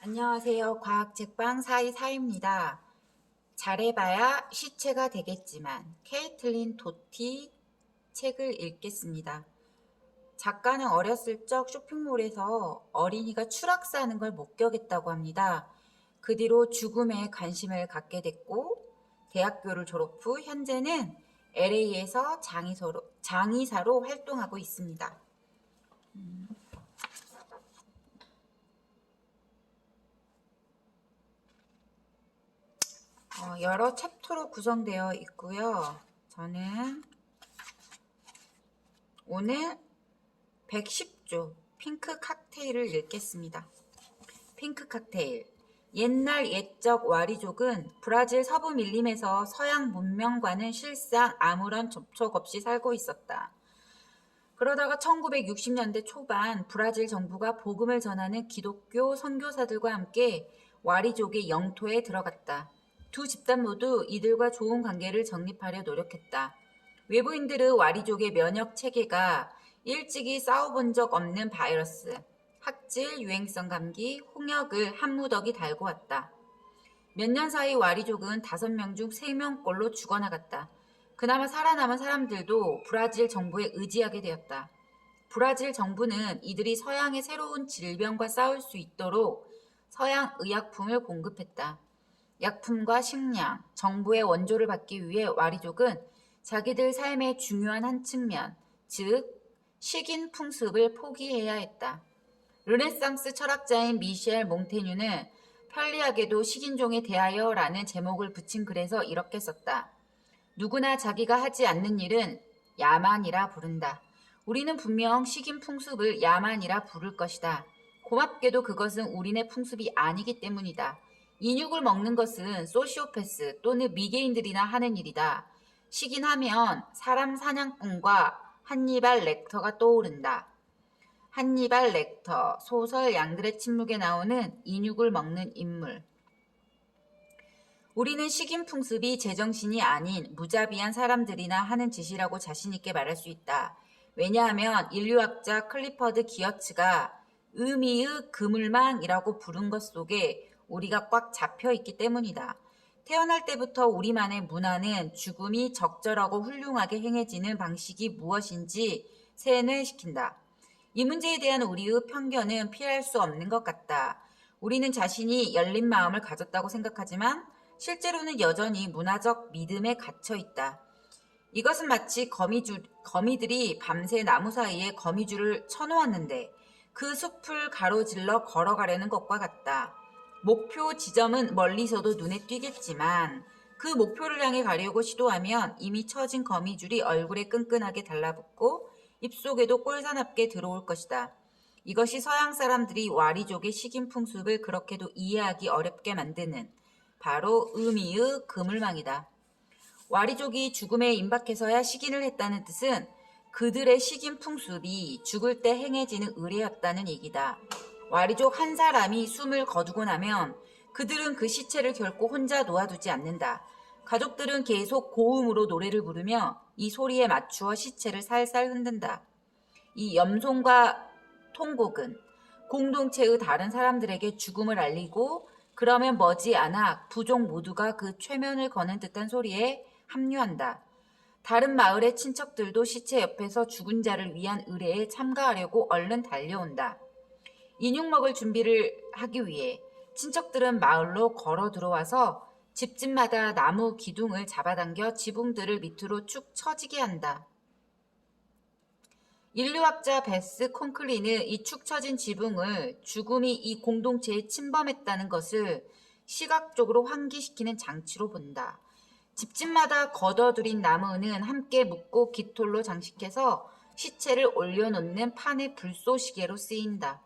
안녕하세요. 과학책방 사이사입니다. 잘해봐야 시체가 되겠지만 케이틀린 도티 책을 읽겠습니다. 작가는 어렸을 적 쇼핑몰에서 어린이가 추락사하는 걸 목격했다고 합니다. 그 뒤로 죽음에 관심을 갖게 됐고 대학교를 졸업 후 현재는 LA에서 장의사로 활동하고 있습니다. 여러 챕터로 구성되어 있고요. 저는 오늘 110조 핑크 칵테일을 읽겠습니다. 핑크 칵테일. 옛날 옛적 와리족은 브라질 서부 밀림에서 서양 문명과는 실상 아무런 접촉 없이 살고 있었다. 그러다가 1960년대 초반 브라질 정부가 복음을 전하는 기독교 선교사들과 함께 와리족의 영토에 들어갔다. 두 집단 모두 이들과 좋은 관계를 정립하려 노력했다. 외부인들의 와리족의 면역 체계가 일찍이 싸워본 적 없는 바이러스, 학질, 유행성 감기, 홍역을 한 무더기 달고 왔다. 몇 년 사이 와리족은 5명 중 3명꼴로 죽어나갔다. 그나마 살아남은 사람들도 브라질 정부에 의지하게 되었다. 브라질 정부는 이들이 서양의 새로운 질병과 싸울 수 있도록 서양 의약품을 공급했다. 약품과 식량, 정부의 원조를 받기 위해 와리족은 자기들 삶의 중요한 한 측면, 즉 식인 풍습을 포기해야 했다. 르네상스 철학자인 미셸 몽테뉴는 편리하게도 식인종에 대하여 라는 제목을 붙인 글에서 이렇게 썼다. 누구나 자기가 하지 않는 일은 야만이라 부른다. 우리는 분명 식인 풍습을 야만이라 부를 것이다. 고맙게도 그것은 우리네 풍습이 아니기 때문이다. 인육을 먹는 것은 소시오패스 또는 미개인들이나 하는 일이다. 식인하면 사람 사냥꾼과 한니발 렉터가 떠오른다. 한니발 렉터, 소설 양들의 침묵에 나오는 인육을 먹는 인물. 우리는 식인 풍습이 제정신이 아닌 무자비한 사람들이나 하는 짓이라고 자신있게 말할 수 있다. 왜냐하면 인류학자 클리퍼드 기어츠가 의미의 그물망이라고 부른 것 속에 우리가 꽉 잡혀 있기 때문이다. 태어날 때부터 우리만의 문화는 죽음이 적절하고 훌륭하게 행해지는 방식이 무엇인지 세뇌시킨다. 이 문제에 대한 우리의 편견은 피할 수 없는 것 같다. 우리는 자신이 열린 마음을 가졌다고 생각하지만 실제로는 여전히 문화적 믿음에 갇혀 있다. 이것은 마치 거미들이 밤새 나무 사이에 거미줄을 쳐놓았는데 그 숲을 가로질러 걸어가려는 것과 같다. 목표 지점은 멀리서도 눈에 띄겠지만 그 목표를 향해 가려고 시도하면 이미 처진 거미줄이 얼굴에 끈끈하게 달라붙고 입속에도 꼴사납게 들어올 것이다. 이것이 서양 사람들이 와리족의 식인 풍습을 그렇게도 이해하기 어렵게 만드는 바로 의미의 그물망이다. 와리족이 죽음에 임박해서야 식인을 했다는 뜻은 그들의 식인 풍습이 죽을 때 행해지는 의례였다는 얘기다. 와리족 한 사람이 숨을 거두고 나면 그들은 그 시체를 결코 혼자 놓아두지 않는다. 가족들은 계속 고음으로 노래를 부르며 이 소리에 맞추어 시체를 살살 흔든다. 이 염송과 통곡은 공동체의 다른 사람들에게 죽음을 알리고 그러면 머지않아 부족 모두가 그 최면을 거는 듯한 소리에 합류한다. 다른 마을의 친척들도 시체 옆에서 죽은 자를 위한 의례에 참가하려고 얼른 달려온다. 인육 먹을 준비를 하기 위해 친척들은 마을로 걸어 들어와서 집집마다 나무 기둥을 잡아당겨 지붕들을 밑으로 축 처지게 한다. 인류학자 베스 콘클리는 이 축 처진 지붕을 죽음이 이 공동체에 침범했다는 것을 시각적으로 환기시키는 장치로 본다. 집집마다 걷어들인 나무는 함께 묶고 깃털로 장식해서 시체를 올려놓는 판의 불쏘시개로 쓰인다.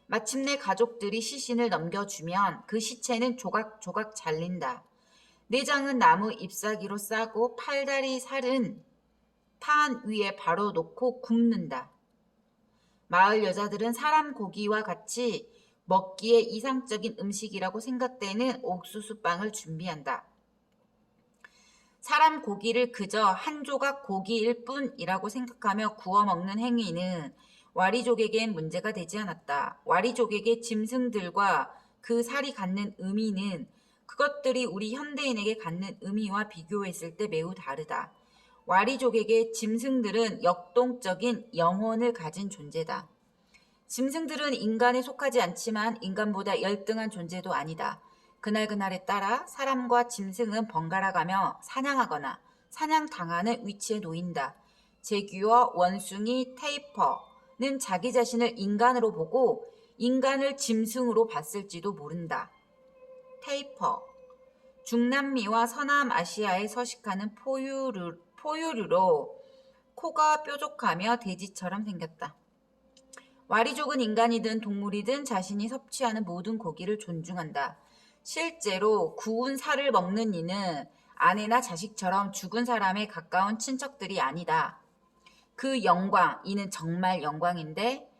마침내 가족들이 시신을 넘겨주면 그 시체는 조각조각 잘린다. 내장은 나무 잎사귀로 싸고 팔다리 살은 판 위에 바로 놓고 굽는다. 마을 여자들은 사람 고기와 같이 먹기에 이상적인 음식이라고 생각되는 옥수수빵을 준비한다. 사람 고기를 그저 한 조각 고기일 뿐이라고 생각하며 구워 먹는 행위는 와리족에겐 문제가 되지 않았다. 와리족에게 짐승들과 그 살이 갖는 의미는 그것들이 우리 현대인에게 갖는 의미와 비교했을 때 매우 다르다. 와리족에게 짐승들은 역동적인 영혼을 가진 존재다. 짐승들은 인간에 속하지 않지만 인간보다 열등한 존재도 아니다. 그날그날에 따라 사람과 짐승은 번갈아가며 사냥하거나 사냥당하는 위치에 놓인다. 제규어 원숭이 테이퍼는 자기 자신을 인간으로 보고 인간을 짐승으로 봤을지도 모른다. 테이퍼, 중남미와 서남아시아에 서식하는 포유류로 코가 뾰족하며 돼지처럼 생겼다. 와리족은 인간이든 동물이든 자신이 섭취하는 모든 고기를 존중한다. 실제로 구운 살을 먹는 이는 아내나 자식처럼 죽은 사람에 가까운 친척들이 아니다. 그 영광, 이는 정말 영광인데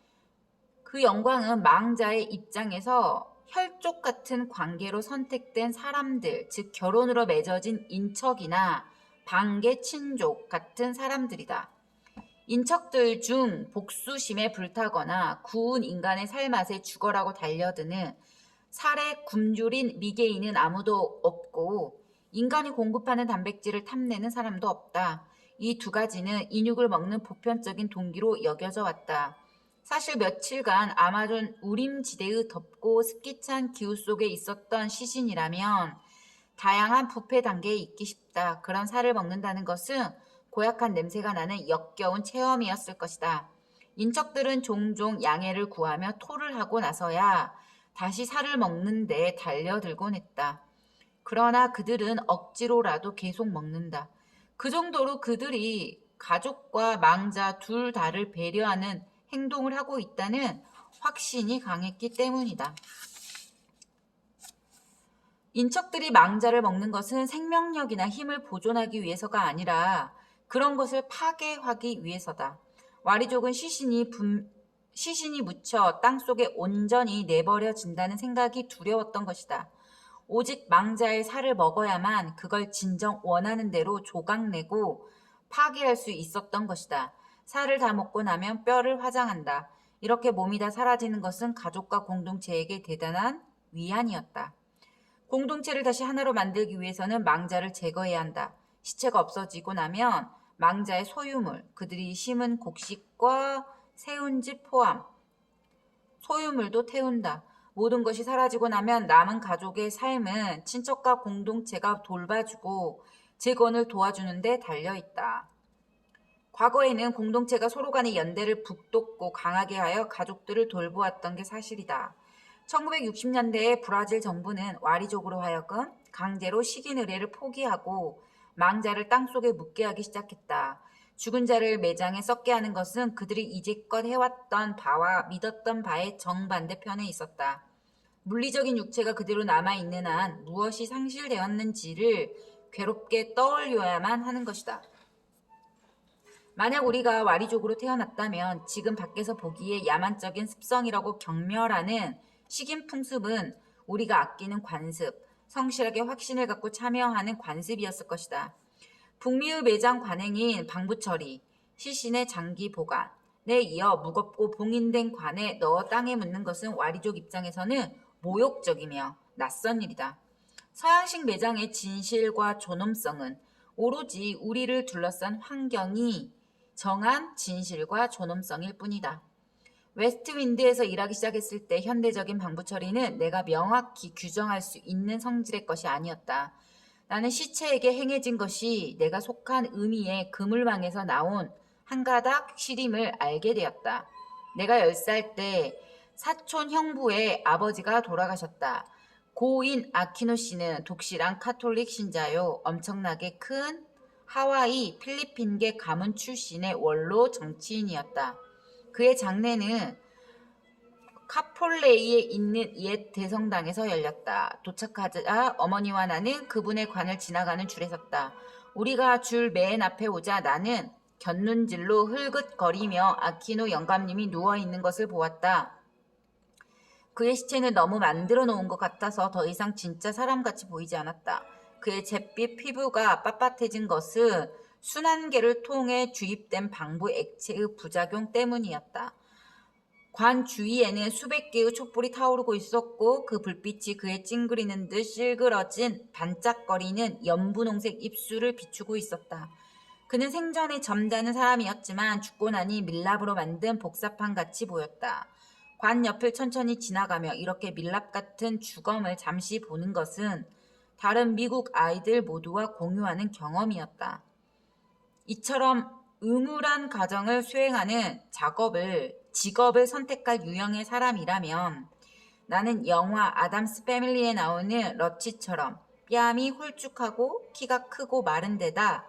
그 영광은 망자의 입장에서 혈족 같은 관계로 선택된 사람들, 즉 결혼으로 맺어진 인척이나 반계 친족 같은 사람들이다. 인척들 중 복수심에 불타거나 구운 인간의 살맛에 죽어라고 달려드는 살에 굶주린 미개인은 아무도 없고 인간이 공급하는 단백질을 탐내는 사람도 없다. 이 두 가지는 인육을 먹는 보편적인 동기로 여겨져 왔다. 사실 며칠간 아마존 우림지대의 덥고 습기찬 기후 속에 있었던 시신이라면 다양한 부패 단계에 있기 쉽다. 그런 살을 먹는다는 것은 고약한 냄새가 나는 역겨운 체험이었을 것이다. 인척들은 종종 양해를 구하며 토를 하고 나서야 다시 살을 먹는 데 달려들곤 했다. 그러나 그들은 억지로라도 계속 먹는다. 그 정도로 그들이 가족과 망자 둘 다를 배려하는 행동을 하고 있다는 확신이 강했기 때문이다. 인척들이 망자를 먹는 것은 생명력이나 힘을 보존하기 위해서가 아니라 그런 것을 파괴하기 위해서다. 와리족은 시신이 묻혀 땅속에 온전히 내버려진다는 생각이 두려웠던 것이다. 오직 망자의 살을 먹어야만 그걸 진정 원하는 대로 조각내고 파괴할 수 있었던 것이다. 살을 다 먹고 나면 뼈를 화장한다. 이렇게 몸이 다 사라지는 것은 가족과 공동체에게 대단한 위안이었다. 공동체를 다시 하나로 만들기 위해서는 망자를 제거해야 한다. 시체가 없어지고 나면 망자의 소유물, 그들이 심은 곡식과 세운 집 포함, 소유물도 태운다. 모든 것이 사라지고 나면 남은 가족의 삶은 친척과 공동체가 돌봐주고 재건을 도와주는 데 달려있다. 과거에는 공동체가 서로 간의 연대를 북돋고 강하게 하여 가족들을 돌보았던 게 사실이다. 1960년대에 브라질 정부는 와리족으로 하여금 강제로 식인 의례를 포기하고 망자를 땅속에 묻게 하기 시작했다. 죽은 자를 매장에 썩게 하는 것은 그들이 이제껏 해왔던 바와 믿었던 바의 정반대편에 있었다. 물리적인 육체가 그대로 남아있는 한 무엇이 상실되었는지를 괴롭게 떠올려야만 하는 것이다. 만약 우리가 와리족으로 태어났다면 지금 밖에서 보기에 야만적인 습성이라고 경멸하는 식인 풍습은 우리가 아끼는 관습, 성실하게 확신을 갖고 참여하는 관습이었을 것이다. 북미의 매장 관행인 방부처리, 시신의 장기 보관에 이어 무겁고 봉인된 관에 넣어 땅에 묻는 것은 와리족 입장에서는 모욕적이며 낯선 일이다. 서양식 매장의 진실과 존엄성은 오로지 우리를 둘러싼 환경이 정한 진실과 존엄성일 뿐이다. 웨스트윈드에서 일하기 시작했을 때 현대적인 방부처리는 내가 명확히 규정할 수 있는 성질의 것이 아니었다. 나는 시체에게 행해진 것이 내가 속한 의미의 그물망에서 나온 한 가닥 시림을 알게 되었다. 내가 10살 때 사촌 형부의 아버지가 돌아가셨다. 고인 아키노 씨는 독실한 카톨릭 신자요. 엄청나게 큰 하와이 필리핀계 가문 출신의 원로 정치인이었다. 그의 장례는 카폴레이에 있는 옛 대성당에서 열렸다. 도착하자 어머니와 나는 그분의 관을 지나가는 줄에 섰다. 우리가 줄 맨 앞에 오자 나는 곁눈질로 흘긋거리며 아키노 영감님이 누워있는 것을 보았다. 그의 시체는 너무 만들어 놓은 것 같아서 더 이상 진짜 사람같이 보이지 않았다. 그의 잿빛 피부가 빳빳해진 것은 순환계를 통해 주입된 방부 액체의 부작용 때문이었다. 관 주위에는 수백 개의 촛불이 타오르고 있었고 그 불빛이 그의 찡그리는 듯 실그러진 반짝거리는 연분홍색 입술을 비추고 있었다. 그는 생전에 점잖은 사람이었지만 죽고 나니 밀랍으로 만든 복사판 같이 보였다. 관 옆을 천천히 지나가며 이렇게 밀랍 같은 주검을 잠시 보는 것은 다른 미국 아이들 모두와 공유하는 경험이었다. 이처럼 음울한 과정을 수행하는 직업을 선택할 유형의 사람이라면 나는 영화 아담스 패밀리에 나오는 러치처럼 뺨이 홀쭉하고 키가 크고 마른 데다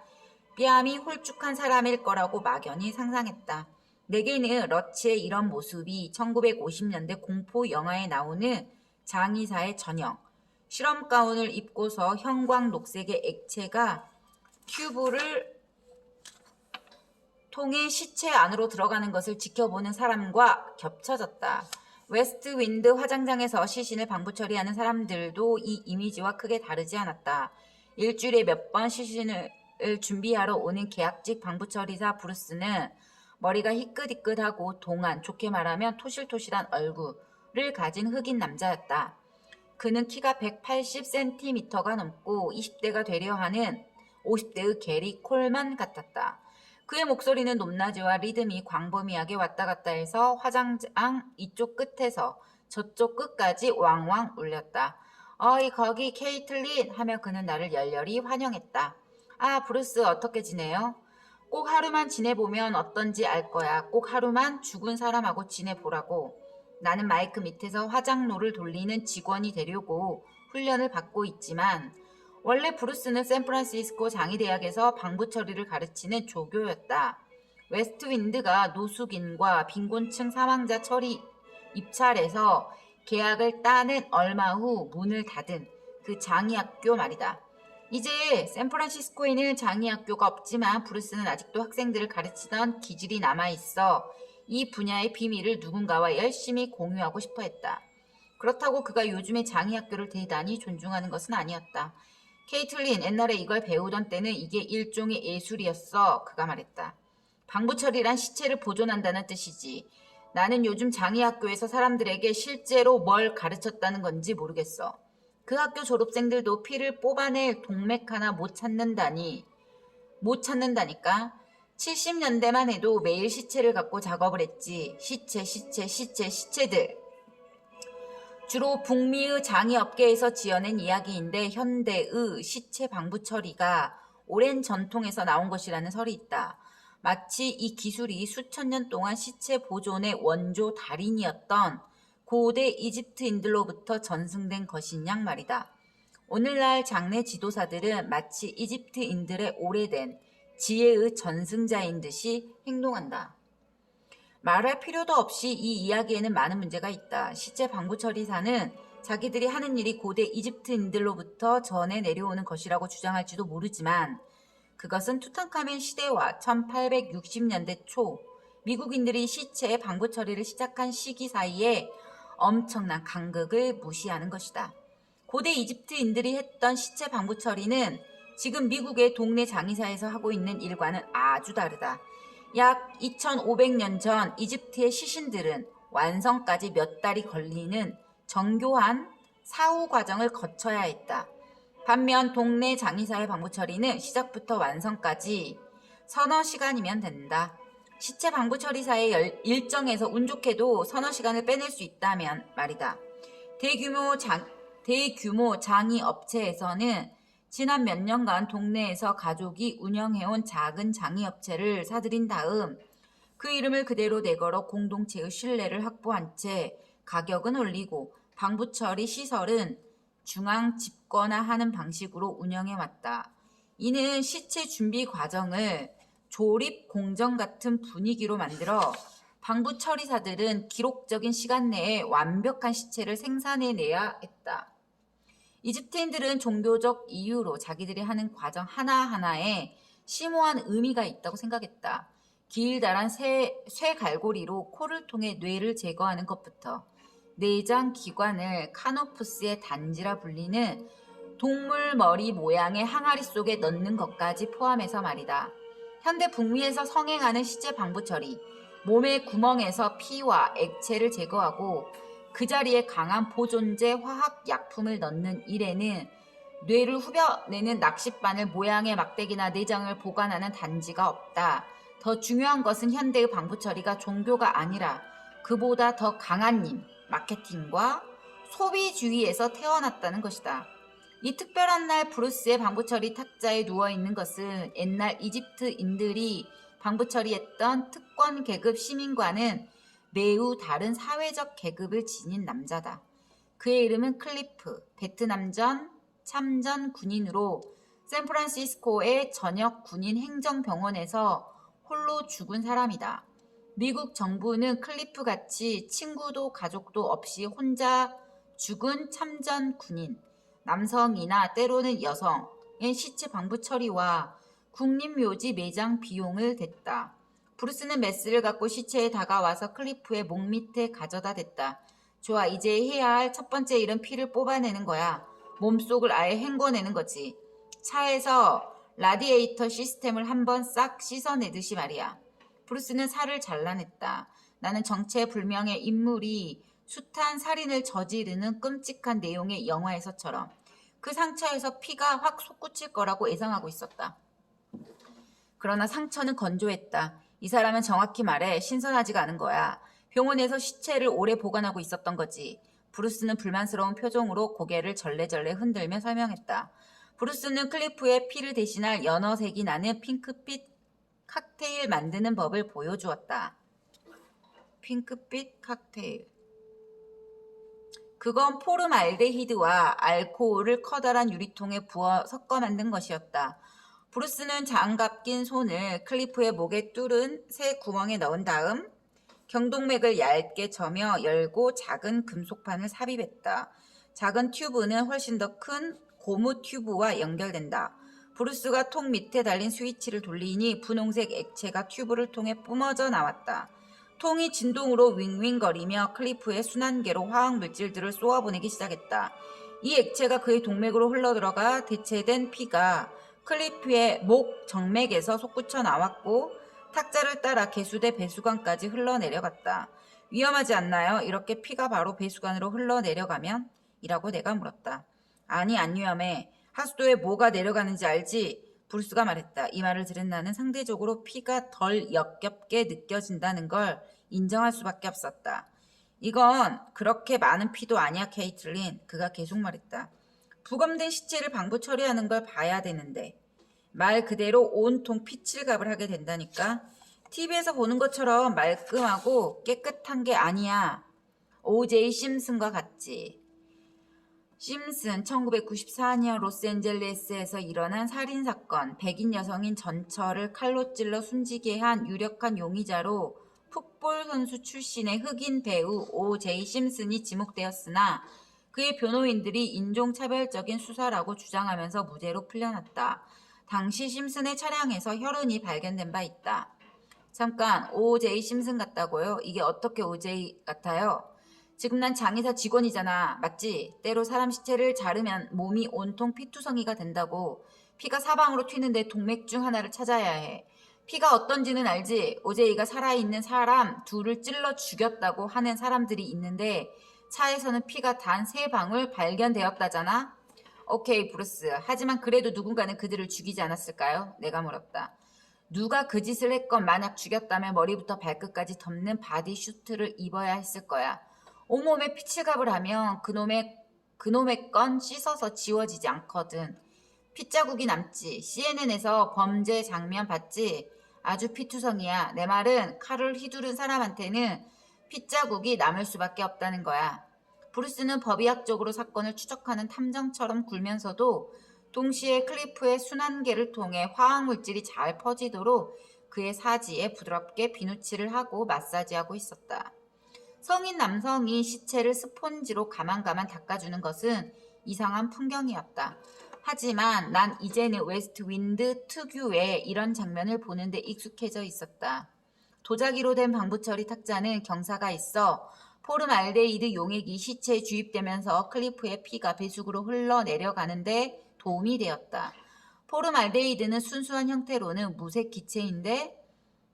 뺨이 홀쭉한 사람일 거라고 막연히 상상했다. 내게는 러치의 이런 모습이 1950년대 공포 영화에 나오는 장의사의 전형, 실험 가운을 입고서 형광녹색의 액체가 튜브를 통해 시체 안으로 들어가는 것을 지켜보는 사람과 겹쳐졌다. 웨스트 윈드 화장장에서 시신을 방부 처리하는 사람들도 이 이미지와 크게 다르지 않았다. 일주일에 몇 번 시신을 준비하러 오는 계약직 방부 처리사 브루스는 머리가 희끗희끗하고 동안, 좋게 말하면 토실토실한 얼굴을 가진 흑인 남자였다. 그는 키가 180cm가 넘고 20대가 되려 하는 50대의 게리 콜만 같았다. 그의 목소리는 높낮이와 리듬이 광범위하게 왔다 갔다 해서 화장장 이쪽 끝에서 저쪽 끝까지 왕왕 울렸다. 어이 거기 케이틀린 하며 그는 나를 열렬히 환영했다. 아 브루스 어떻게 지내요? 꼭 하루만 지내보면 어떤지 알 거야. 꼭 하루만 죽은 사람하고 지내보라고. 나는 마이크 밑에서 화장로를 돌리는 직원이 되려고 훈련을 받고 있지만 원래 브루스는 샌프란시스코 장의대학에서 방부 처리를 가르치는 조교였다. 웨스트윈드가 노숙인과 빈곤층 사망자 처리 입찰에서 계약을 따는 얼마 후 문을 닫은 그 장의학교 말이다. 이제 샌프란시스코에는 장의학교가 없지만 브루스는 아직도 학생들을 가르치던 기질이 남아있어 이 분야의 비밀을 누군가와 열심히 공유하고 싶어 했다. 그렇다고 그가 요즘에 장의학교를 대단히 존중하는 것은 아니었다. 케이틀린, 옛날에 이걸 배우던 때는 이게 일종의 예술이었어. 그가 말했다. 방부처리란 시체를 보존한다는 뜻이지. 나는 요즘 장의학교에서 사람들에게 실제로 뭘 가르쳤다는 건지 모르겠어. 그 학교 졸업생들도 피를 뽑아낼 동맥 하나 못 찾는다니까. 70년대만 해도 매일 시체를 갖고 작업을 했지. 시체들. 주로 북미의 장의업계에서 지어낸 이야기인데 현대의 시체 방부 처리가 오랜 전통에서 나온 것이라는 설이 있다. 마치 이 기술이 수천 년 동안 시체 보존의 원조 달인이었던 고대 이집트인들로부터 전승된 것인 양 말이다. 오늘날 장례 지도사들은 마치 이집트인들의 오래된 지혜의 전승자인 듯이 행동한다. 말할 필요도 없이 이 이야기에는 많은 문제가 있다. 시체 방부 처리사는 자기들이 하는 일이 고대 이집트인들로부터 전해 내려오는 것이라고 주장할지도 모르지만 그것은 투탕카멘 시대와 1860년대 초 미국인들이 시체의 방부 처리를 시작한 시기 사이에 엄청난 간극을 무시하는 것이다. 고대 이집트인들이 했던 시체 방부 처리는 지금 미국의 동네 장의사에서 하고 있는 일과는 아주 다르다. 약 2500년 전 이집트의 시신들은 완성까지 몇 달이 걸리는 정교한 사후 과정을 거쳐야 했다. 반면 동네 장의사의 방부 처리는 시작부터 완성까지 서너 시간이면 된다. 시체 방부 처리사의 일정에서 운 좋게도 서너 시간을 빼낼 수 있다면 말이다. 대규모 장의 업체에서는 지난 몇 년간 동네에서 가족이 운영해온 작은 장의업체를 사들인 다음 그 이름을 그대로 내걸어 공동체의 신뢰를 확보한 채 가격은 올리고 방부처리 시설은 중앙 집권화하는 방식으로 운영해왔다. 이는 시체 준비 과정을 조립 공정 같은 분위기로 만들어 방부처리사들은 기록적인 시간 내에 완벽한 시체를 생산해내야 했다. 이집트인들은 종교적 이유로 자기들이 하는 과정 하나하나에 심오한 의미가 있다고 생각했다. 길다란 쇠갈고리로 코를 통해 뇌를 제거하는 것부터 내장 기관을 카노푸스의 단지라 불리는 동물 머리 모양의 항아리 속에 넣는 것까지 포함해서 말이다. 현대 북미에서 성행하는 시체 방부 처리, 몸의 구멍에서 피와 액체를 제거하고 그 자리에 강한 보존제 화학약품을 넣는 일에는 뇌를 후벼내는 낚싯바늘 모양의 막대기나 내장을 보관하는 단지가 없다. 더 중요한 것은 현대의 방부 처리가 종교가 아니라 그보다 더 강한 힘, 마케팅과 소비주의에서 태어났다는 것이다. 이 특별한 날 브루스의 방부 처리 탁자에 누워있는 것은 옛날 이집트인들이 방부 처리했던 특권 계급 시민과는 매우 다른 사회적 계급을 지닌 남자다. 그의 이름은 클리프, 베트남전 참전 군인으로 샌프란시스코의 전역 군인 행정병원에서 홀로 죽은 사람이다. 미국 정부는 클리프 같이 친구도 가족도 없이 혼자 죽은 참전 군인, 남성이나 때로는 여성의 시체 방부 처리와 국립묘지 매장 비용을 댔다. 브루스는 메스를 갖고 시체에 다가와서 클리프의 목 밑에 가져다 댔다. 좋아, 이제 해야 할 첫 번째 일은 피를 뽑아내는 거야. 몸속을 아예 헹궈내는 거지. 차에서 라디에이터 시스템을 한번 싹 씻어내듯이 말이야. 브루스는 살을 잘라냈다. 나는 정체불명의 인물이 숱한 살인을 저지르는 끔찍한 내용의 영화에서처럼 그 상처에서 피가 확 솟구칠 거라고 예상하고 있었다. 그러나 상처는 건조했다. 이 사람은 정확히 말해 신선하지가 않은 거야. 병원에서 시체를 오래 보관하고 있었던 거지. 브루스는 불만스러운 표정으로 고개를 절레절레 흔들며 설명했다. 브루스는 클리프의 피를 대신할 연어색이 나는 핑크빛 칵테일 만드는 법을 보여주었다. 핑크빛 칵테일. 그건 포름알데히드와 알코올을 커다란 유리통에 부어 섞어 만든 것이었다. 브루스는 장갑 낀 손을 클리프의 목에 뚫은 새 구멍에 넣은 다음 경동맥을 얇게 저며 열고 작은 금속판을 삽입했다. 작은 튜브는 훨씬 더 큰 고무 튜브와 연결된다. 브루스가 통 밑에 달린 스위치를 돌리니 분홍색 액체가 튜브를 통해 뿜어져 나왔다. 통이 진동으로 윙윙거리며 클리프의 순환계로 화학물질들을 쏘아보내기 시작했다. 이 액체가 그의 동맥으로 흘러들어가 대체된 피가 클리프의 목 정맥에서 솟구쳐 나왔고 탁자를 따라 개수대 배수관까지 흘러내려갔다. 위험하지 않나요? 이렇게 피가 바로 배수관으로 흘러내려가면? 이라고 내가 물었다. 아니, 안 위험해. 하수도에 뭐가 내려가는지 알지? 브루스가 말했다. 이 말을 들은 나는 상대적으로 피가 덜 역겹게 느껴진다는 걸 인정할 수밖에 없었다. 이건 그렇게 많은 피도 아니야, 케이틀린. 그가 계속 말했다. 부검된 시체를 방부 처리하는 걸 봐야 되는데 말 그대로 온통 피칠갑을 하게 된다니까. TV에서 보는 것처럼 말끔하고 깨끗한 게 아니야. O.J. 심슨과 같지. 심슨 1994년 로스앤젤레스에서 일어난 살인사건, 백인 여성인 전철을 칼로 찔러 숨지게 한 유력한 용의자로 풋볼 선수 출신의 흑인 배우 O.J. 심슨이 지목되었으나 그의 변호인들이 인종차별적인 수사라고 주장하면서 무죄로 풀려났다. 당시 심슨의 차량에서 혈흔이 발견된 바 있다. 잠깐, O.J. 심슨 같다고요? 이게 어떻게 O.J. 같아요? 지금 난 장의사 직원이잖아. 맞지? 때로 사람 시체를 자르면 몸이 온통 피투성이가 된다고. 피가 사방으로 튀는데 동맥 중 하나를 찾아야 해. 피가 어떤지는 알지? O.J.가 살아있는 사람 둘을 찔러 죽였다고 하는 사람들이 있는데 차에서는 피가 단 3방울 발견되었다잖아? 오케이, 브루스. 하지만 그래도 누군가는 그들을 죽이지 않았을까요? 내가 물었다. 누가 그 짓을 했건 만약 죽였다면 머리부터 발끝까지 덮는 바디슈트를 입어야 했을 거야. 온몸에 피칠갑을 하면 그놈의 건 씻어서 지워지지 않거든. 핏자국이 남지. CNN에서 범죄 장면 봤지? 아주 피투성이야. 내 말은 칼을 휘두른 사람한테는 핏자국이 남을 수밖에 없다는 거야. 브루스는 법의학적으로 사건을 추적하는 탐정처럼 굴면서도 동시에 클리프의 순환계를 통해 화학물질이 잘 퍼지도록 그의 사지에 부드럽게 비누칠을 하고 마사지하고 있었다. 성인 남성이 시체를 스폰지로 가만가만 닦아주는 것은 이상한 풍경이었다. 하지만 난 이제는 웨스트 윈드 특유의 이런 장면을 보는데 익숙해져 있었다. 도자기로 된 방부 처리 탁자는 경사가 있어 포름알데히드 용액이 시체에 주입되면서 클리프의 피가 배수구로 흘러내려가는데 도움이 되었다. 포름알데히드는 순수한 형태로는 무색 기체인데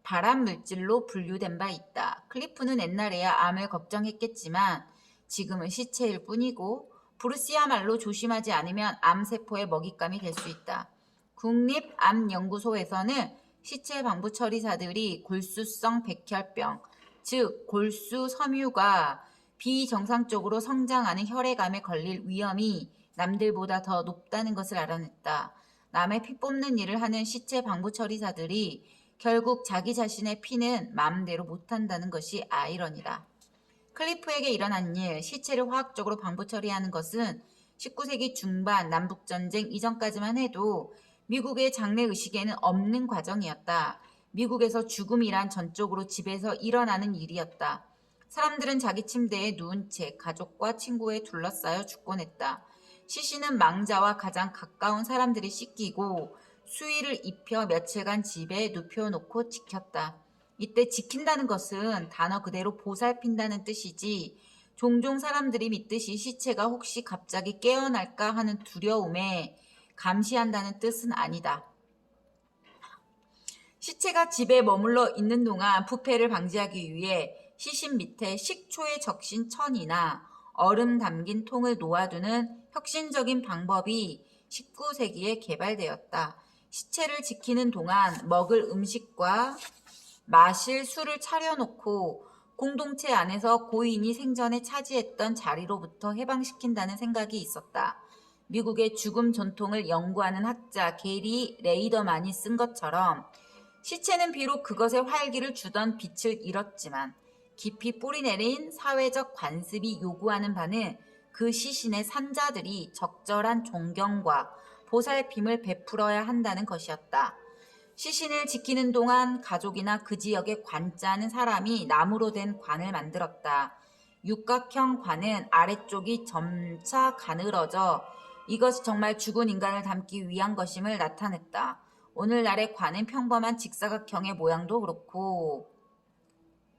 발암 물질로 분류된 바 있다. 클리프는 옛날에야 암을 걱정했겠지만 지금은 시체일 뿐이고 브루스야말로 조심하지 않으면 암세포의 먹잇감이 될 수 있다. 국립암연구소에서는 시체 방부 처리사들이 골수성 백혈병, 즉 골수 섬유가 비정상적으로 성장하는 혈액암에 걸릴 위험이 남들보다 더 높다는 것을 알아냈다. 남의 피 뽑는 일을 하는 시체 방부 처리사들이 결국 자기 자신의 피는 마음대로 못한다는 것이 아이러니다. 클리프에게 일어난 일, 시체를 화학적으로 방부 처리하는 것은 19세기 중반 남북전쟁 이전까지만 해도 미국의 장례의식에는 없는 과정이었다. 미국에서 죽음이란 전적으로 집에서 일어나는 일이었다. 사람들은 자기 침대에 누운 채 가족과 친구에 둘러싸여 죽곤 했다. 시신은 망자와 가장 가까운 사람들이 씻기고 수의를 입혀 며칠간 집에 눕혀놓고 지켰다. 이때 지킨다는 것은 단어 그대로 보살핀다는 뜻이지 종종 사람들이 믿듯이 시체가 혹시 갑자기 깨어날까 하는 두려움에 감시한다는 뜻은 아니다. 시체가 집에 머물러 있는 동안 부패를 방지하기 위해 시신 밑에 식초에 적신 천이나 얼음 담긴 통을 놓아두는 혁신적인 방법이 19세기에 개발되었다. 시체를 지키는 동안 먹을 음식과 마실 술을 차려놓고 공동체 안에서 고인이 생전에 차지했던 자리로부터 해방시킨다는 생각이 있었다. 미국의 죽음 전통을 연구하는 학자 게리 레이더만이 쓴 것처럼 시체는 비록 그것의 활기를 주던 빛을 잃었지만 깊이 뿌리내린 사회적 관습이 요구하는 바는 그 시신의 산자들이 적절한 존경과 보살핌을 베풀어야 한다는 것이었다. 시신을 지키는 동안 가족이나 그 지역에 관짜는 사람이 나무로 된 관을 만들었다. 육각형 관은 아래쪽이 점차 가늘어져 이것이 정말 죽은 인간을 담기 위한 것임을 나타냈다. 오늘날의 관은 평범한 직사각형의 모양도 그렇고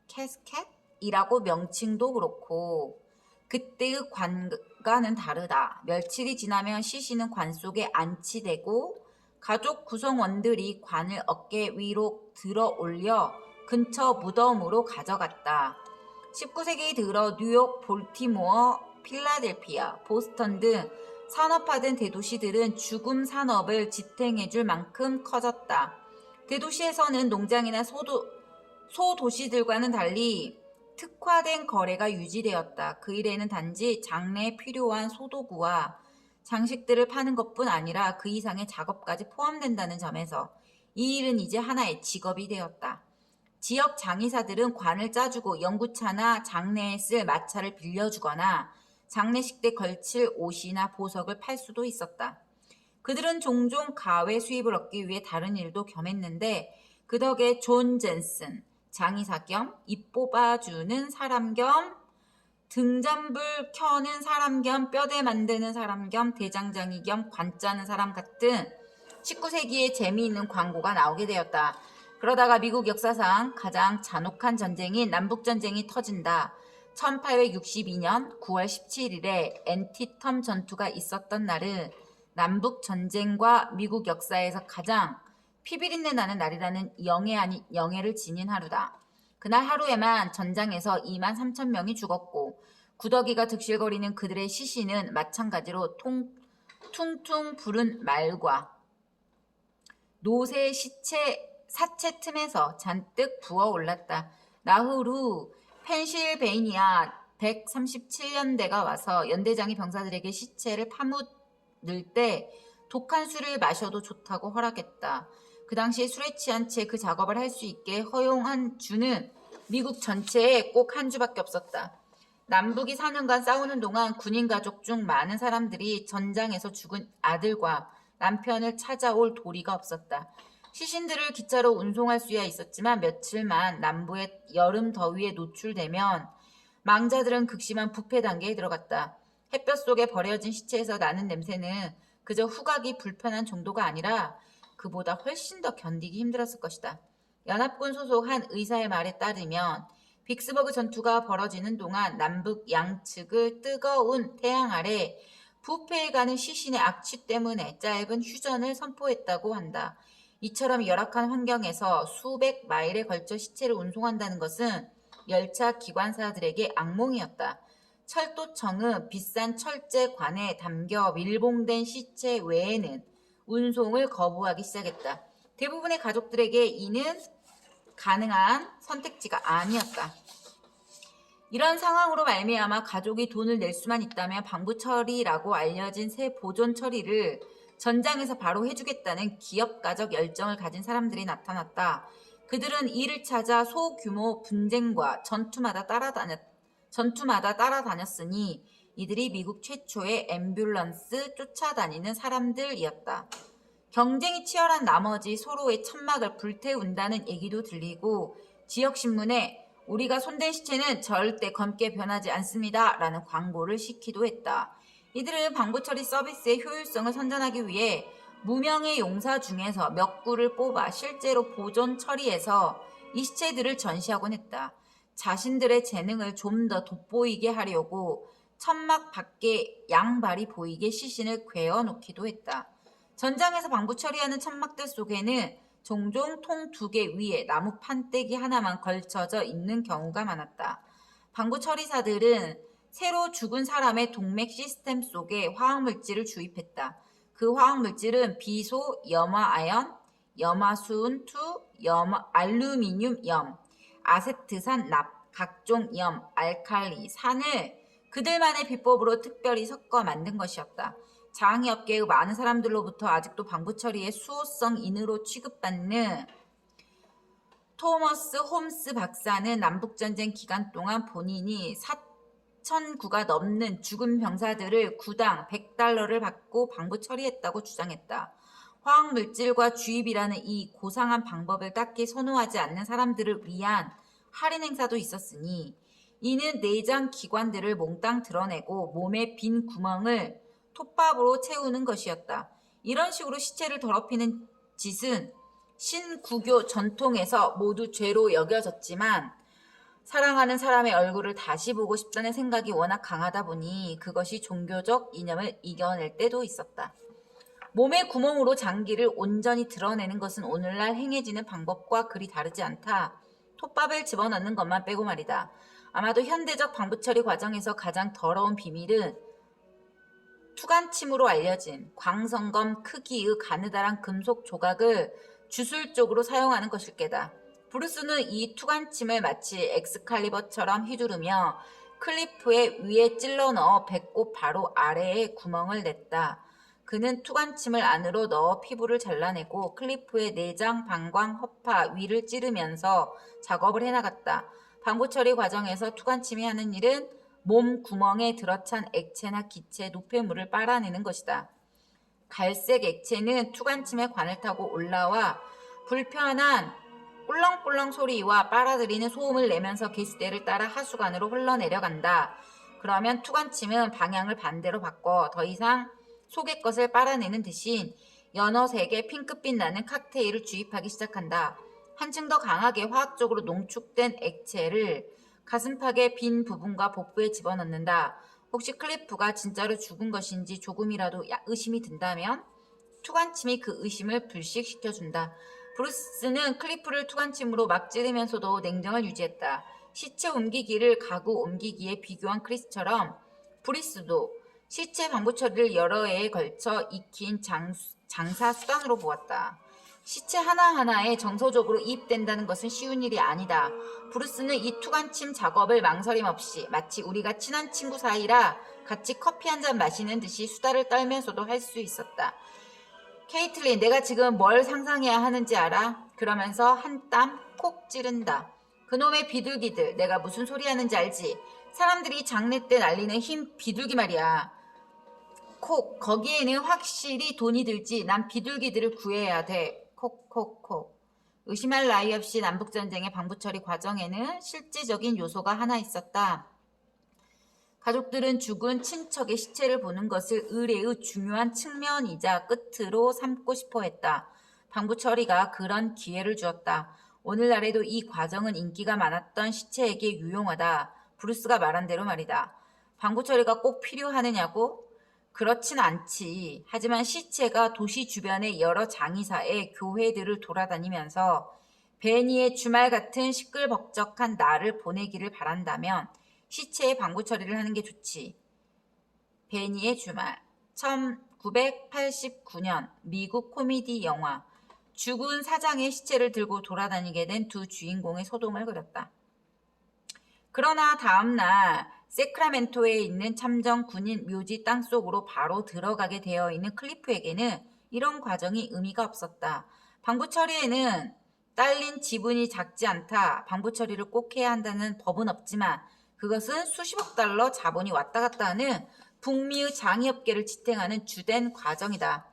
캐스켓이라고 명칭도 그렇고 그때의 관과는 다르다. 며칠이 지나면 시신은 관 속에 안치되고 가족 구성원들이 관을 어깨 위로 들어 올려 근처 무덤으로 가져갔다. 19세기 들어 뉴욕, 볼티모어, 필라델피아, 보스턴 등 산업화된 대도시들은 죽음 산업을 지탱해줄 만큼 커졌다. 대도시에서는 농장이나 소도시들과는 달리 특화된 거래가 유지되었다. 그 일에는 단지 장래에 필요한 소도구와 장식들을 파는 것뿐 아니라 그 이상의 작업까지 포함된다는 점에서 이 일은 이제 하나의 직업이 되었다. 지역 장의사들은 관을 짜주고 연구차나 장례에 쓸 마차를 빌려주거나 장례식 때 걸칠 옷이나 보석을 팔 수도 있었다. 그들은 종종 가외 수입을 얻기 위해 다른 일도 겸했는데 그 덕에 존 젠슨, 장의사 겸 입 뽑아주는 사람 겸 등잔불 켜는 사람 겸 뼈대 만드는 사람 겸 대장장이 겸 관 짜는 사람 같은 19세기의 재미있는 광고가 나오게 되었다. 그러다가 미국 역사상 가장 잔혹한 전쟁인 남북전쟁이 터진다. 1862년 9월 17일에 앤티텀 전투가 있었던 날은 남북전쟁과 미국 역사에서 가장 피비린내 나는 날이라는 영예 아닌 영예를 지닌 하루다. 그날 하루에만 전장에서 2만 3천 명이 죽었고 구더기가 득실거리는 그들의 시신은 마찬가지로 퉁퉁 부른 말과 노새 사체 틈에서 잔뜩 부어올랐다. 나흘 후 펜실베이니아 137연대가 와서 연대장이 병사들에게 시체를 파묻을 때 독한 술을 마셔도 좋다고 허락했다. 그 당시에 술에 취한 채 그 작업을 할 수 있게 허용한 주는 미국 전체에 꼭 한 주밖에 없었다. 남북이 4년간 싸우는 동안 군인 가족 중 많은 사람들이 전장에서 죽은 아들과 남편을 찾아올 도리가 없었다. 시신들을 기차로 운송할 수야 있었지만 며칠만 남부의 여름 더위에 노출되면 망자들은 극심한 부패 단계에 들어갔다. 햇볕 속에 버려진 시체에서 나는 냄새는 그저 후각이 불편한 정도가 아니라 그보다 훨씬 더 견디기 힘들었을 것이다. 연합군 소속 한 의사의 말에 따르면 빅스버그 전투가 벌어지는 동안 남북 양측을 뜨거운 태양 아래 부패해가는 시신의 악취 때문에 짧은 휴전을 선포했다고 한다. 이처럼 열악한 환경에서 수백 마일에 걸쳐 시체를 운송한다는 것은 열차 기관사들에게 악몽이었다. 철도청은 비싼 철제관에 담겨 밀봉된 시체 외에는 운송을 거부하기 시작했다. 대부분의 가족들에게 이는 가능한 선택지가 아니었다. 이런 상황으로 말미암아 가족이 돈을 낼 수만 있다면 방부 처리라고 알려진 새 보존 처리를 전장에서 바로 해주겠다는 기업가적 열정을 가진 사람들이 나타났다. 그들은 이를 찾아 소규모 분쟁과 전투마다 따라다녔으니 이들이 미국 최초의 앰뷸런스 쫓아다니는 사람들이었다. 경쟁이 치열한 나머지 서로의 천막을 불태운다는 얘기도 들리고 지역신문에 우리가 손댄 시체는 절대 검게 변하지 않습니다. 라는 광고를 시키기도 했다. 이들은 방부처리 서비스의 효율성을 선전하기 위해 무명의 용사 중에서 몇 구를 뽑아 실제로 보존 처리해서 이 시체들을 전시하곤 했다. 자신들의 재능을 좀 더 돋보이게 하려고 천막 밖에 양발이 보이게 시신을 괴어놓기도 했다. 전장에서 방부 처리하는 천막들 속에는 종종 통 2개 위에 나무 판때기 하나만 걸쳐져 있는 경우가 많았다. 방부 처리사들은 새로 죽은 사람의 동맥 시스템 속에 화학물질을 주입했다. 그 화학물질은 비소, 염화아연, 염화수은2, 알루미늄 염, 아세트산 납, 각종 염, 알칼리, 산을 그들만의 비법으로 특별히 섞어 만든 것이었다. 장의업계의 많은 사람들로부터 아직도 방부 처리의 수호성인으로 취급받는 토머스 홈스 박사는 남북전쟁 기간 동안 본인이 4,000구가 넘는 죽은 병사들을 구당 $100를 받고 방부 처리했다고 주장했다. 화학물질과 주입이라는 이 고상한 방법을 딱히 선호하지 않는 사람들을 위한 할인 행사도 있었으니 이는 내장 기관들을 몽땅 드러내고 몸의 빈 구멍을 톱밥으로 채우는 것이었다. 이런 식으로 시체를 더럽히는 짓은 신구교 전통에서 모두 죄로 여겨졌지만 사랑하는 사람의 얼굴을 다시 보고 싶다는 생각이 워낙 강하다 보니 그것이 종교적 이념을 이겨낼 때도 있었다. 몸의 구멍으로 장기를 온전히 드러내는 것은 오늘날 행해지는 방법과 그리 다르지 않다. 톱밥을 집어넣는 것만 빼고 말이다. 아마도 현대적 방부처리 과정에서 가장 더러운 비밀은 투간침으로 알려진 광선검 크기의 가느다란 금속 조각을 주술적으로 사용하는 것일 게다. 브루스는 이 투간침을 마치 엑스칼리버처럼 휘두르며 클리프의 위에 찔러 넣어 배꼽 바로 아래에 구멍을 냈다. 그는 투간침을 안으로 넣어 피부를 잘라내고 클리프의 내장, 방광, 허파 위를 찌르면서 작업을 해나갔다. 방부 처리 과정에서 투간침이 하는 일은 몸 구멍에 들어찬 액체나 기체, 노폐물을 빨아내는 것이다. 갈색 액체는 투간침에 관을 타고 올라와 불편한 꿀렁꿀렁 소리와 빨아들이는 소음을 내면서 개수대를 따라 하수관으로 흘러내려간다. 그러면 투간침은 방향을 반대로 바꿔 더 이상 속의 것을 빨아내는 대신 연어 색의 핑크빛 나는 칵테일을 주입하기 시작한다. 한층 더 강하게 화학적으로 농축된 액체를 가슴팍의 빈 부분과 복부에 집어넣는다. 혹시 클리프가 진짜로 죽은 것인지 조금이라도 의심이 든다면 투간침이 그 의심을 불식시켜준다. 브루스는 클리프를 투간침으로 막 찌르면서도 냉정을 유지했다. 시체 옮기기를 가구 옮기기에 비교한 크리스처럼 브루스도 시체 방부 처리를 여러 해에 걸쳐 익힌 장사 수단으로 보았다. 시체 하나하나에 정서적으로 이입된다는 것은 쉬운 일이 아니다. 브루스는 이 투간침 작업을 망설임 없이 마치 우리가 친한 친구 사이라 같이 커피 한 잔 마시는 듯이 수다를 떨면서도 할 수 있었다. 케이틀린, 내가 지금 뭘 상상해야 하는지 알아? 그러면서 한 땀 콕 찌른다. 그놈의 비둘기들, 내가 무슨 소리 하는지 알지? 사람들이 장례 때 날리는 흰 비둘기 말이야. 콕, 거기에는 확실히 돈이 들지. 난 비둘기들을 구해야 돼. 콕콕콕. 의심할 나위 없이 남북전쟁의 방부처리 과정에는 실제적인 요소가 하나 있었다. 가족들은 죽은 친척의 시체를 보는 것을 의례의 중요한 측면이자 끝으로 삼고 싶어 했다. 방부처리가 그런 기회를 주었다. 오늘날에도 이 과정은 인기가 많았던 시체에게 유용하다. 브루스가 말한 대로 말이다. 방부처리가 꼭 필요하느냐고? 그렇진 않지. 하지만 시체가 도시 주변의 여러 장의사의 교회들을 돌아다니면서 베니의 주말 같은 시끌벅적한 날을 보내기를 바란다면 시체의 방부 처리를 하는 게 좋지. 베니의 주말. 1989년 미국 코미디 영화. 죽은 사장의 시체를 들고 돌아다니게 된 두 주인공의 소동을 그렸다. 그러나 다음날 세크라멘토에 있는 참전 군인 묘지 땅속으로 바로 들어가게 되어 있는 클리프에게는 이런 과정이 의미가 없었다. 방부 처리에는 딸린 지분이 작지 않다. 방부 처리를 꼭 해야 한다는 법은 없지만 그것은 수십억 달러 자본이 왔다 갔다 하는 북미의 장의업계를 지탱하는 주된 과정이다.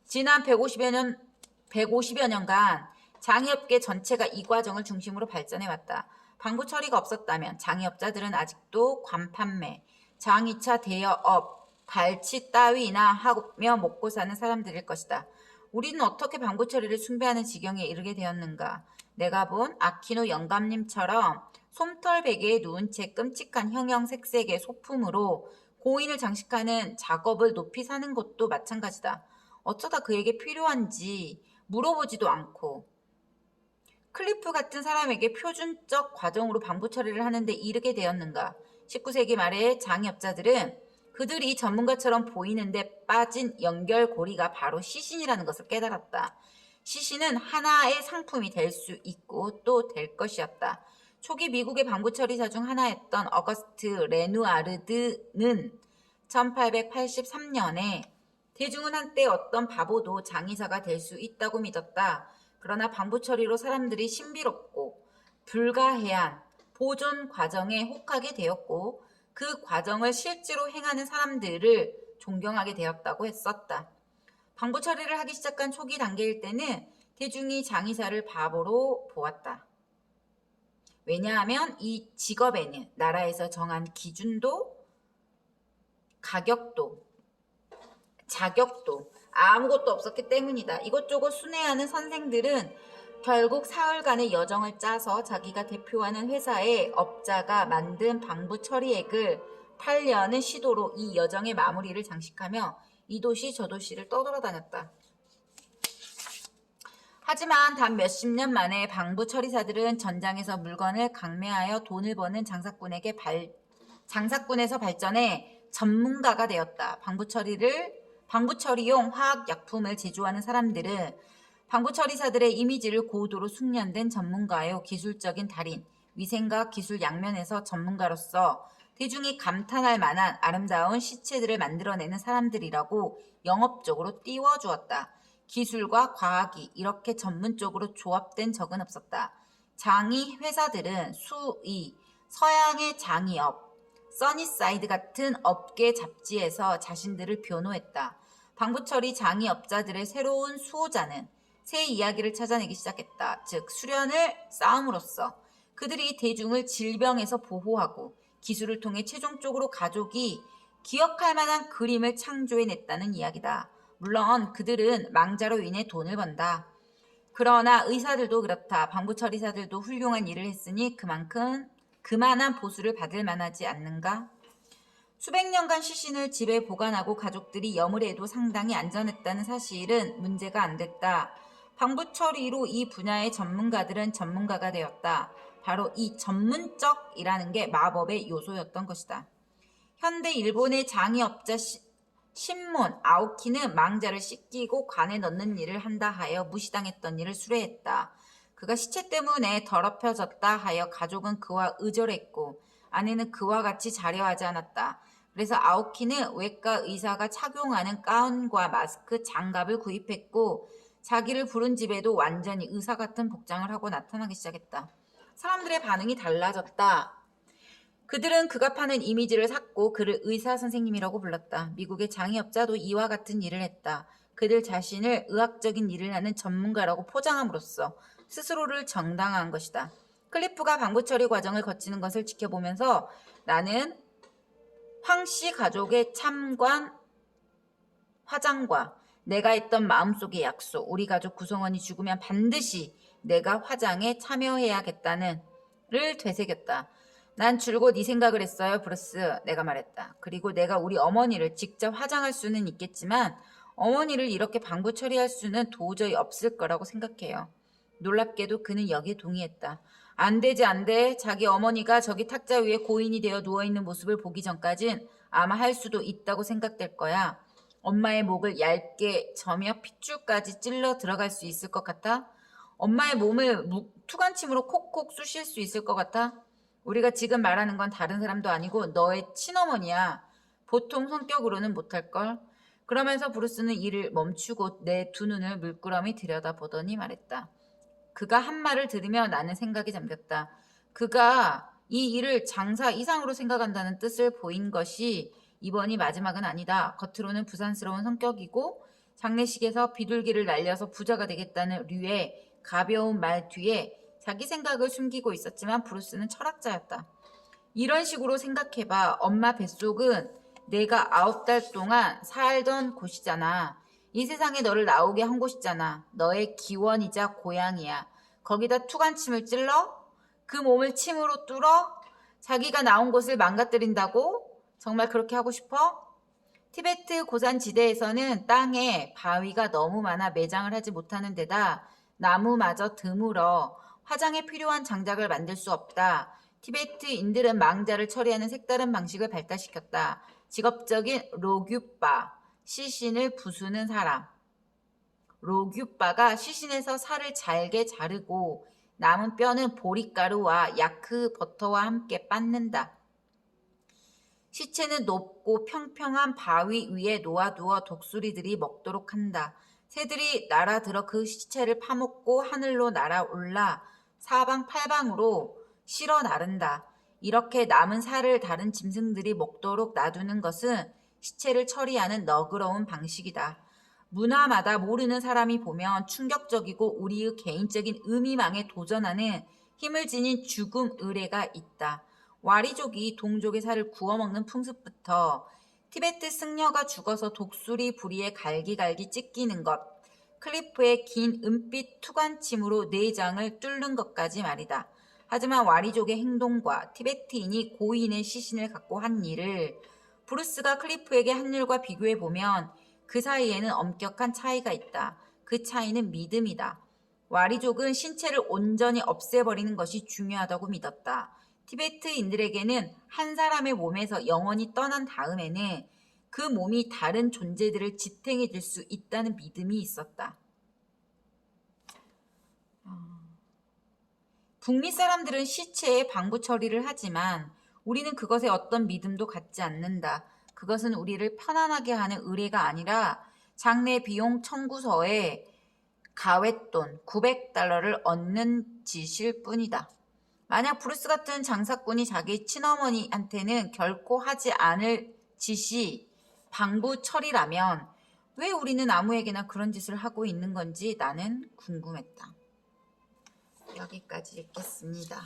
지난 150여 년간 장의업계 전체가 이 과정을 중심으로 발전해왔다. 방부 처리가 없었다면 장의업자들은 아직도 관판매, 장의차 대여업, 발치 따위나 하며 먹고 사는 사람들일 것이다. 우리는 어떻게 방부 처리를 숭배하는 지경에 이르게 되었는가? 내가 본 아키노 영감님처럼 솜털 베개에 누운 채 끔찍한 형형색색의 소품으로 고인을 장식하는 작업을 높이 사는 것도 마찬가지다. 어쩌다 그에게 필요한지 물어보지도 않고 클리프 같은 사람에게 표준적 과정으로 방부 처리를 하는데 이르게 되었는가? 19세기 말의 장의업자들은 그들이 전문가처럼 보이는데 빠진 연결고리가 바로 시신이라는 것을 깨달았다. 시신은 하나의 상품이 될 수 있고 또 될 것이었다. 초기 미국의 방부 처리사 중 하나였던 어거스트 레누아르드는 1883년에 대중은 한때 어떤 바보도 장의사가 될 수 있다고 믿었다. 그러나 방부 처리로 사람들이 신비롭고 불가해한 보존 과정에 혹하게 되었고 그 과정을 실제로 행하는 사람들을 존경하게 되었다고 했었다. 방부 처리를 하기 시작한 초기 단계일 때는 대중이 장의사를 바보로 보았다. 왜냐하면 이 직업에는 나라에서 정한 기준도, 가격도, 자격도 아무것도 없었기 때문이다. 이것저것 순회하는 선생들은 결국 사흘간의 여정을 짜서 자기가 대표하는 회사의 업자가 만든 방부 처리액을 팔려는 시도로 이 여정의 마무리를 장식하며 이 도시 저 도시를 떠돌아다녔다. 하지만 단 몇십 년 만에 방부 처리사들은 전장에서 물건을 강매하여 돈을 버는 장사꾼에서 발전해 전문가가 되었다. 방부 처리용 화학약품을 제조하는 사람들은 방부 처리사들의 이미지를 고도로 숙련된 전문가요, 기술적인 달인, 위생과 기술 양면에서 전문가로서 대중이 감탄할 만한 아름다운 시체들을 만들어내는 사람들이라고 영업적으로 띄워주었다. 기술과 과학이 이렇게 전문적으로 조합된 적은 없었다. 장의 회사들은 수의, 서양의 장의업, 써니사이드 같은 업계 잡지에서 자신들을 변호했다. 방부처리 장의업자들의 새로운 수호자는 새 이야기를 찾아내기 시작했다. 즉 수련을 쌓음으로써 그들이 대중을 질병에서 보호하고 기술을 통해 최종적으로 가족이 기억할 만한 그림을 창조해냈다는 이야기다. 물론 그들은 망자로 인해 돈을 번다. 그러나 의사들도 그렇다. 방부처리사들도 훌륭한 일을 했으니 그만한 보수를 받을 만하지 않는가? 수백 년간 시신을 집에 보관하고 가족들이 염을 해도 상당히 안전했다는 사실은 문제가 안 됐다. 방부처리로 이 분야의 전문가들은 전문가가 되었다. 바로 이 전문적이라는 게 마법의 요소였던 것이다. 현대 일본의 장의업자 신문 아오키는 망자를 씻기고 관에 넣는 일을 한다 하여 무시당했던 일을 수뢰했다. 그가 시체 때문에 더럽혀졌다 하여 가족은 그와 의절했고 아내는 그와 같이 자려하지 않았다. 그래서 아오키는 외과 의사가 착용하는 가운과 마스크, 장갑을 구입했고 자기를 부른 집에도 완전히 의사 같은 복장을 하고 나타나기 시작했다. 사람들의 반응이 달라졌다. 그들은 그가 파는 이미지를 샀고 그를 의사 선생님이라고 불렀다. 미국의 장의업자도 이와 같은 일을 했다. 그들 자신을 의학적인 일을 하는 전문가라고 포장함으로써 스스로를 정당화한 것이다. 클리프가 방부 처리 과정을 거치는 것을 지켜보면서 나는 황씨 가족의 참관 화장과 내가 했던 마음속의 약속, 우리 가족 구성원이 죽으면 반드시 내가 화장에 참여해야겠다는 를 되새겼다. 난 줄곧 이 생각을 했어요, 브루스. 내가 말했다. 그리고 내가 우리 어머니를 직접 화장할 수는 있겠지만 어머니를 이렇게 방부 처리할 수는 도저히 없을 거라고 생각해요. 놀랍게도 그는 여기에 동의했다. 안 되지, 안 돼. 자기 어머니가 저기 탁자 위에 고인이 되어 누워있는 모습을 보기 전까진 아마 할 수도 있다고 생각될 거야. 엄마의 목을 얇게 저며 핏줄까지 찔러 들어갈 수 있을 것 같아? 엄마의 몸을 투관침으로 콕콕 쑤실 수 있을 것 같아? 우리가 지금 말하는 건 다른 사람도 아니고 너의 친어머니야. 보통 성격으로는 못할걸. 그러면서 브루스는 일을 멈추고 내 두 눈을 물끄러미 들여다보더니 말했다. 그가 한 말을 들으며 나는 생각에 잠겼다. 그가 이 일을 장사 이상으로 생각한다는 뜻을 보인 것이 이번이 마지막은 아니다. 겉으로는 부산스러운 성격이고 장례식에서 비둘기를 날려서 부자가 되겠다는 류의 가벼운 말 뒤에 자기 생각을 숨기고 있었지만 브루스는 철학자였다. 이런 식으로 생각해봐. 엄마 뱃속은 내가 9달 동안 살던 곳이잖아. 이 세상에 너를 나오게 한 곳이잖아. 너의 기원이자 고향이야. 거기다 투간침을 찔러? 그 몸을 침으로 뚫어? 자기가 나온 곳을 망가뜨린다고? 정말 그렇게 하고 싶어? 티베트 고산지대에서는 땅에 바위가 너무 많아 매장을 하지 못하는 데다 나무마저 드물어 화장에 필요한 장작을 만들 수 없다. 티베트인들은 망자를 처리하는 색다른 방식을 발달시켰다. 직업적인 로규빠, 시신을 부수는 사람. 로규빠가 시신에서 살을 잘게 자르고 남은 뼈는 보리가루와 야크 버터와 함께 빻는다. 시체는 높고 평평한 바위 위에 놓아두어 독수리들이 먹도록 한다. 새들이 날아들어 그 시체를 파먹고 하늘로 날아올라 사방팔방으로 실어 나른다. 이렇게 남은 살을 다른 짐승들이 먹도록 놔두는 것은 시체를 처리하는 너그러운 방식이다. 문화마다 모르는 사람이 보면 충격적이고 우리의 개인적인 의미망에 도전하는 힘을 지닌 죽음 의례가 있다. 와리족이 동족의 살을 구워먹는 풍습부터 티베트 승려가 죽어서 독수리 부리에 갈기갈기 찢기는 것, 클리프의 긴 은빛 투관침으로 내장을 뚫는 것까지 말이다. 하지만 와리족의 행동과 티베트인이 고인의 시신을 갖고 한 일을 브루스가 클리프에게 한 일과 비교해보면 그 사이에는 엄격한 차이가 있다. 그 차이는 믿음이다. 와리족은 신체를 온전히 없애버리는 것이 중요하다고 믿었다. 티베트인들에게는 한 사람의 몸에서 영원히 떠난 다음에는 그 몸이 다른 존재들을 지탱해 줄 수 있다는 믿음이 있었다. 북미 사람들은 시체에 방부 처리를 하지만 우리는 그것에 어떤 믿음도 갖지 않는다. 그것은 우리를 편안하게 하는 의례가 아니라 장례 비용 청구서에 가웻돈 900달러를 얻는 짓일 뿐이다. 만약 브루스 같은 장사꾼이 자기 친어머니한테는 결코 하지 않을 짓이 방부 처리라면 왜 우리는 아무에게나 그런 짓을 하고 있는 건지 나는 궁금했다. 여기까지 읽겠습니다.